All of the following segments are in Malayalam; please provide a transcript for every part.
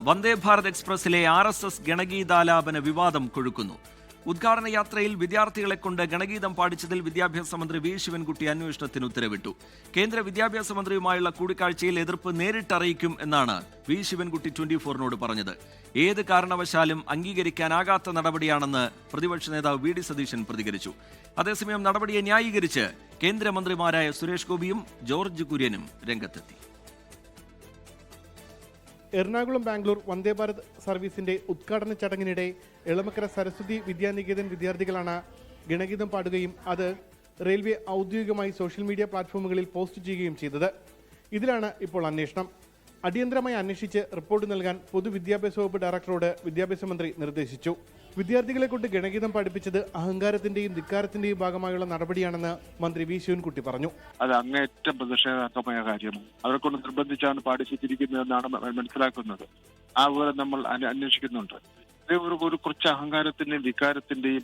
വന്ദേ ഭാരത് എക്സ്പ്രസിലെ RSS ഗണഗീതാലാപന വിവാദം കൊഴുക്കുന്നു. ഉദ്ഘാടന യാത്രയിൽ വിദ്യാർത്ഥികളെ കൊണ്ട് ഗണഗീതം പാടിച്ചതിൽ വിദ്യാഭ്യാസ മന്ത്രി വി ശിവൻകുട്ടി അന്വേഷണത്തിന് ഉത്തരവിട്ടു. കേന്ദ്ര വിദ്യാഭ്യാസ മന്ത്രിയുമായുള്ള കൂടിക്കാഴ്ചയിൽ എതിർപ്പ് നേരിട്ടറിയിക്കും എന്നാണ് വി ശിവൻകുട്ടി 24-നോട് പറഞ്ഞത്. ഏത് കാരണവശാലും അംഗീകരിക്കാനാകാത്ത നടപടിയാണെന്ന് പ്രതിപക്ഷ നേതാവ് വി ഡി സതീശൻ പ്രതികരിച്ചു. അതേസമയം നടപടിയെ ന്യായീകരിച്ച് കേന്ദ്രമന്ത്രിമാരായ സുരേഷ് ഗോപിയും ജോർജ് കുര്യനും രംഗത്തെത്തി. എറണാകുളം ബാംഗ്ലൂർ വന്ദേ ഭാരത് സർവീസിന്റെ ഉദ്ഘാടന ചടങ്ങിനിടെ എളമക്കര സരസ്വതി വിദ്യാനികേതൻ വിദ്യാർത്ഥികളാണ് ഗണഗീതം പാടുകയും അത് റെയിൽവേ ഔദ്യോഗികമായി സോഷ്യൽ മീഡിയ പ്ലാറ്റ്ഫോമുകളിൽ പോസ്റ്റ് ചെയ്യുകയും ചെയ്തത്. ഇതിലാണ് ഇപ്പോൾ അന്വേഷണം. അടിയന്തരമായി അന്വേഷിച്ച് റിപ്പോർട്ട് നൽകാൻ പൊതുവിദ്യാഭ്യാസ വകുപ്പ് ഡയറക്ടറോട് വിദ്യാഭ്യാസ മന്ത്രി നിർദ്ദേശിച്ചു. വിദ്യാർത്ഥികളെ കൊണ്ട് ഗണഗീതം പഠിപ്പിച്ചത് അഹങ്കാരത്തിന്റെയും ധിക്കാരത്തിന്റെയും ഭാഗമായുള്ള നടപടിയാണെന്ന് മന്ത്രി വി ശിവൻകുട്ടി പറഞ്ഞു. അത് അങ്ങേറ്റം പ്രതിഷേധാത്മകമായ കാര്യമാണ്. അവരെ കൊണ്ട് നിർബന്ധിച്ചാണ് പാടിപ്പിച്ചിരിക്കുന്നതെന്നാണ് മനസ്സിലാക്കുന്നത്. ആ വിവരം നമ്മൾ അന്വേഷിക്കുന്നുണ്ട്. ഇത് ഒരു കുറച്ച് അഹങ്കാരത്തിന്റെയും ധിക്കാരത്തിന്റെയും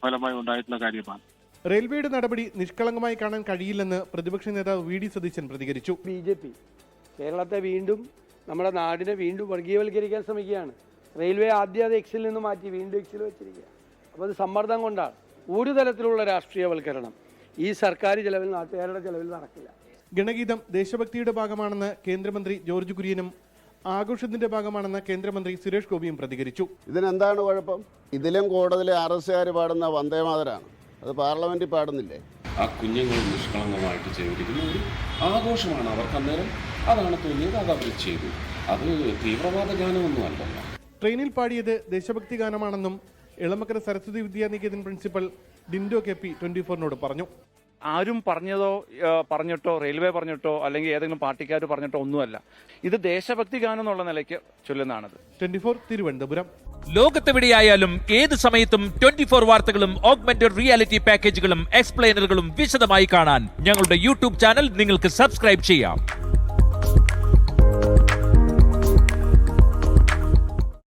ഫലമായി ഉണ്ടായിട്ടുള്ള കാര്യമാണ്. റെയിൽവേയുടെ നടപടി നിഷ്കളങ്കമായി കാണാൻ കഴിയില്ലെന്ന് പ്രതിപക്ഷ നേതാവ് വി ഡി സതീശൻ പ്രതികരിച്ചു. BJP കേരളത്തെ വീണ്ടും നമ്മുടെ നാടിനെ വീണ്ടും വർഗീയവൽക്കരിക്കാൻ ശ്രമിക്കുകയാണ്. റെയിൽവേ ആദ്യം അത് എക്സിൽ നിന്ന് മാറ്റി വീണ്ടും എക്സിൽ വെച്ചിരിക്കുക. അപ്പോൾ അത് സമ്മർദ്ദം കൊണ്ടാണ്. ഒരു തരത്തിലുള്ള രാഷ്ട്രീയവൽക്കരണം ഈ സർക്കാർ ചെലവിൽ, നാട്ടുകാരുടെ ചെലവിൽ നടക്കില്ല. ഗണഗീതം ദേശഭക്തിയുടെ ഭാഗമാണെന്ന് കേന്ദ്രമന്ത്രി ജോർജ് കുര്യനും ആഘോഷത്തിന്റെ ഭാഗമാണെന്ന് കേന്ദ്രമന്ത്രി സുരേഷ് ഗോപിയും പ്രതികരിച്ചു. ഇതിനെന്താണ് കുഴപ്പം? ഇതിലും കൂടുതൽ RSS പാടുന്ന വന്ദേമാതരാണ്. അത് പാർലമെന്റിൽ പാടുന്നില്ലേ? ആ കുഞ്ഞുങ്ങൾ നിഷ്കളങ്കമായിട്ട് ചെയ്തിരിക്കുന്ന ഒരു ആഘോഷമാണ്. അവർക്ക് അന്നേരം അതാണ് തോന്നിയത്, അത് അവർ ചെയ്തു. അത് തീവ്രവാദ ഗാനമൊന്നും അല്ലല്ലോ. ട്രെയിനിൽ പാടിയത് ദേശഭക്തി ഗാനമാണെന്നും എളമക്കര സരസ്വതി വിദ്യാനികേതൻ പ്രിൻസിപ്പൽ ഡിൻഡോ KP 24-നോട് പറഞ്ഞു. ആരും പറഞ്ഞിട്ടോ റെയിൽവേ പറഞ്ഞിട്ടോ അല്ലെങ്കിൽ ഏതെങ്കിലും പാർട്ടിക്കാർ പറഞ്ഞിട്ടോ ഒന്നുമല്ല. ഇത് ദേശഭക്തി ഗാനം എന്നുള്ള നിലയ്ക്ക് ചൊല്ലുന്നതാണത്. 24 തിരുവനന്തപുരം. ലോകത്തെവിടെയായാലും ഏത് സമയത്തും 24 വാർത്തകളും ഓഗ്മെന്റഡ് റിയാലിറ്റി പാക്കേജുകളും എക്സ്പ്ലെയിനറുകളും വിശദമായി കാണാൻ ഞങ്ങളുടെ YouTube ചാനൽ നിങ്ങൾക്ക് സബ്സ്ക്രൈബ് ചെയ്യാം.